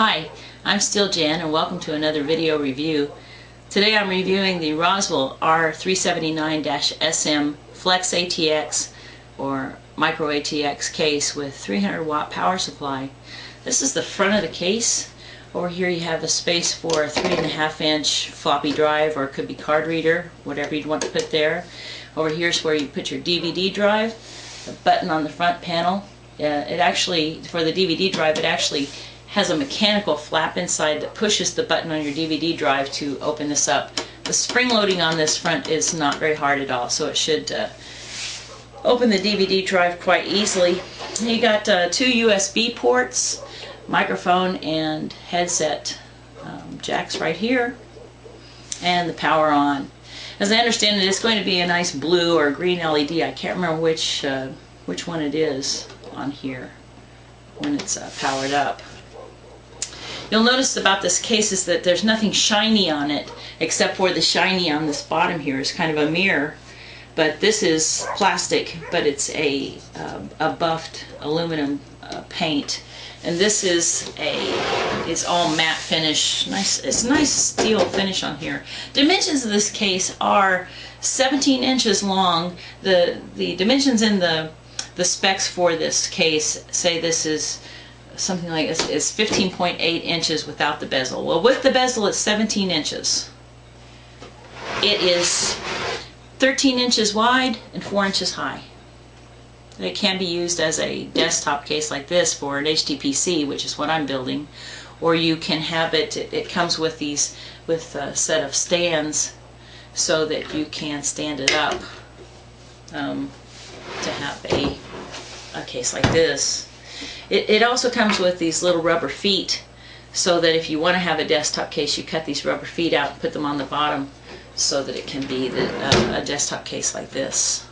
Hi, I'm steeljan and welcome to another video review. Today I'm reviewing the Rosewill R379-M Flex ATX or micro-ATX case with 300 watt power supply. This is the front of the case. Over here you have a space for a 3.5 inch floppy drive, or it could be card reader, whatever you'd want to put there. Over here is where you put your DVD drive. The button on the front panel. It actually, for the DVD drive, it actually has a mechanical flap inside that pushes the button on your DVD drive to open this up. The spring loading on this front is not very hard at all, so it should open the DVD drive quite easily. You got two USB ports, microphone and headset jacks right here, and the power on. As I understand it, it's going to be a nice blue or green LED. I can't remember which one it is on here when it's powered up. You'll notice about this case is that there's nothing shiny on it, except for the shiny on this bottom here is kind of a mirror. But this is plastic, but it's a buffed aluminum paint, and this is it's all matte finish. Nice, it's nice steel finish on here. Dimensions of this case are 17 inches long. The dimensions in the specs for this case say this is something like it's 15.8 inches without the bezel. Well, with the bezel it's 17 inches. It is 13 inches wide and 4 inches high. It can be used as a desktop case like this for an htpc, which is what I'm building, or you can have it comes with a set of stands so that you can stand it up to have a case like this. It also comes with these little rubber feet, so that if you want to have a desktop case, you cut these rubber feet out and put them on the bottom so that it can be a desktop case like this.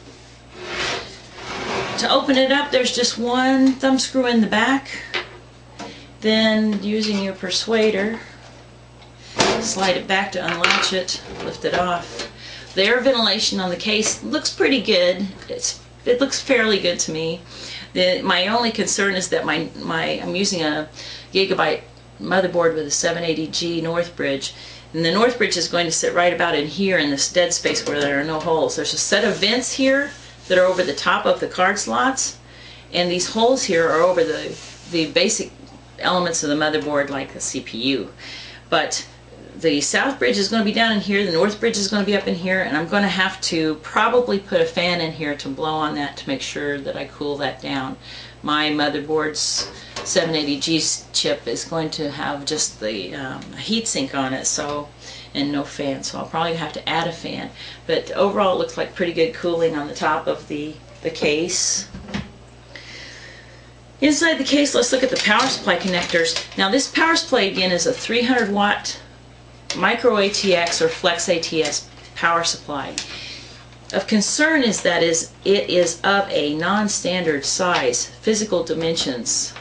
To open it up, there's just one thumb screw in the back. Then, using your persuader, slide it back to unlatch it, lift it off. The air ventilation on the case looks pretty good. It looks fairly good to me. My only concern is that I'm using a Gigabyte motherboard with a 780G North Bridge, and the North Bridge is going to sit right about in here in this dead space where there are no holes. There's a set of vents here that are over the top of the card slots, and these holes here are over the basic elements of the motherboard, like the CPU. But the South Bridge is going to be down in here, the North Bridge is going to be up in here, and I'm going to have to probably put a fan in here to blow on that to make sure that I cool that down. My motherboard's 780G chip is going to have just the heat sink on it, and no fan, so I'll probably have to add a fan. But overall it looks like pretty good cooling on the top of the case. Inside the case, let's look at the power supply connectors. Now this power supply again is a 300 watt micro-ATX or Flex ATX power supply. Of concern is that it is of a non-standard size, physical dimensions.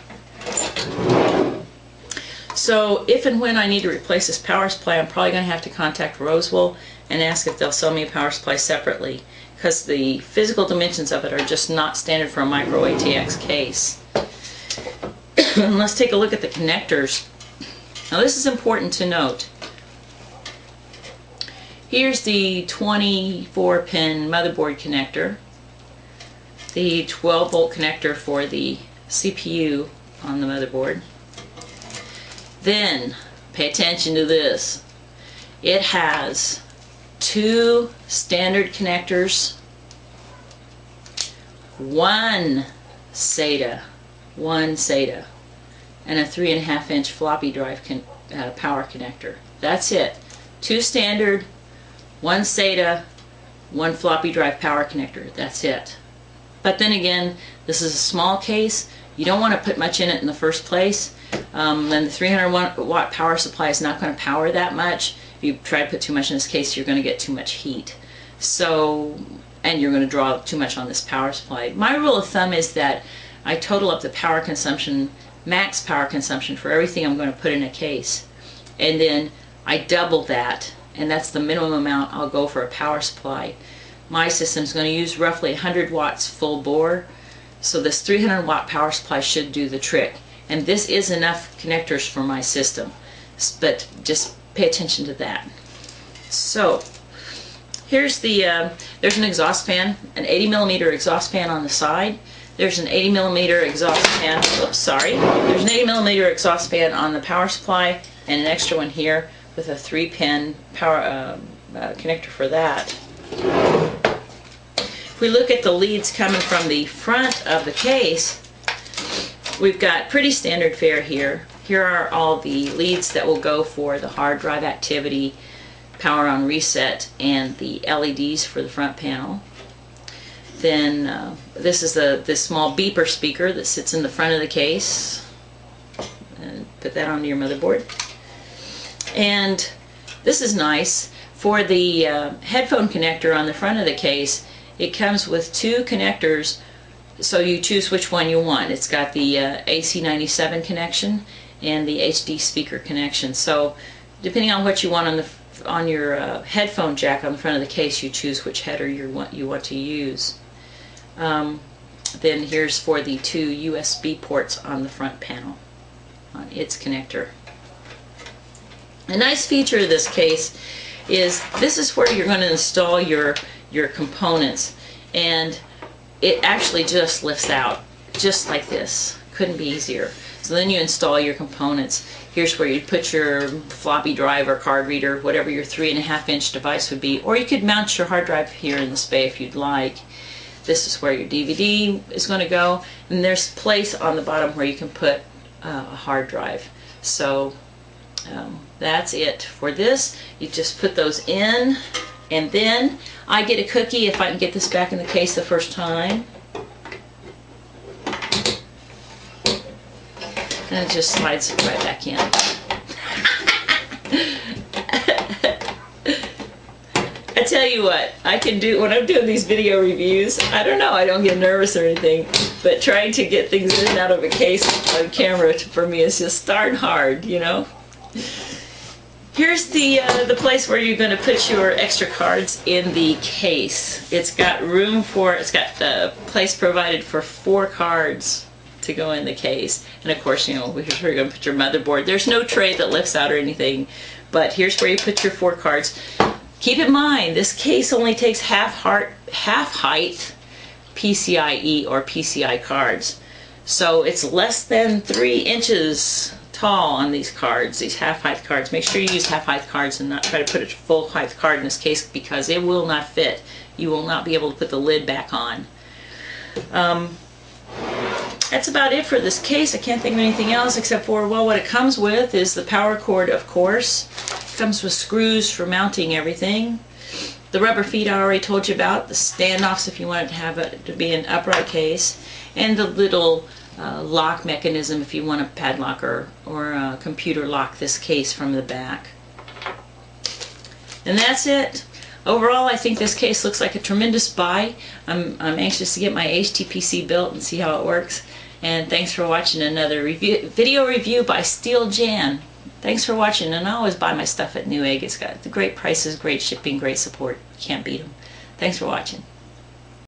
So if and when I need to replace this power supply, I'm probably going to have to contact Rosewill and ask if they'll sell me a power supply separately, because the physical dimensions of it are just not standard for a micro-ATX case. Let's take a look at the connectors. Now this is important to note. Here's the 24-pin motherboard connector, the 12-volt connector for the CPU on the motherboard. Then, pay attention to this. It has two standard connectors, one SATA, and a 3.5 inch floppy drive power connector. That's it. Two standard, one SATA, one floppy drive power connector. That's it. But then again, this is a small case. You don't want to put much in it in the first place. And the 300 watt power supply is not going to power that much. If you try to put too much in this case, you're going to get too much heat. And you're going to draw too much on this power supply. My rule of thumb is that I total up the power consumption, max power consumption for everything I'm going to put in a case. And then I double that, and that's the minimum amount I'll go for a power supply. My system is going to use roughly 100 watts full bore, so this 300 watt power supply should do the trick. and this is enough connectors for my system, but just pay attention to that. So here's the there's an exhaust fan, an 80mm exhaust fan on the side. There's an 80mm exhaust fan, oops, sorry. There's an 80mm exhaust fan on the power supply, and an extra one here with a 3-pin power connector for that. If we look at the leads coming from the front of the case, we've got pretty standard fare here. Here are all the leads that will go for the hard drive activity, power on reset, and the LEDs for the front panel. Then this is this small beeper speaker that sits in the front of the case. And put that onto your motherboard. And this is nice. For the headphone connector on the front of the case, it comes with 2 connectors, so you choose which one you want. It's got the AC97 connection and the HD speaker connection. So depending on what you want on your headphone jack on the front of the case, you choose which header you want to use. Then here's for the 2 USB ports on the front panel on its connector. A nice feature of this case is this is where you're going to install your components, and it actually just lifts out just like this. Couldn't be easier. So then you install your components. Here's where you'd put your floppy drive or card reader, whatever your 3.5-inch device would be, or you could mount your hard drive here in this bay if you'd like. This is where your DVD is going to go, and there's place on the bottom where you can put a hard drive. So that's it for this. You just put those in, and then I get a cookie if I can get this back in the case the first time. And it just slides right back in. I tell you what, I can do when I'm doing these video reviews. I don't know, I don't get nervous or anything, but trying to get things in and out of a case on camera for me is just darn hard, you know. Here's the place where you're going to put your extra cards in the case. It's got room for, it's got the place provided for 4 cards to go in the case. And of course, you know, here's where you're going to put your motherboard. There's no tray that lifts out or anything, but here's where you put your 4 cards. Keep in mind, this case only takes half height PCIe or PCI cards. So it's less than 3 inches tall on these cards, these half-height cards. Make sure you use half-height cards and not try to put a full-height card in this case, because it will not fit. You will not be able to put the lid back on. That's about it for this case. I can't think of anything else except for, well, what it comes with is the power cord, of course. It comes with screws for mounting everything. The rubber feet I already told you about, the standoffs if you want to have it to be an upright case, and the little lock mechanism if you want to padlock or computer lock this case from the back. And that's it. Overall, I think this case looks like a tremendous buy. I'm anxious to get my htpc built and see how it works. And thanks for watching another video review by steeljan. Thanks for watching, and I always buy my stuff at Newegg. It's got the great prices, great shipping, great support. Can't beat them. Thanks for watching.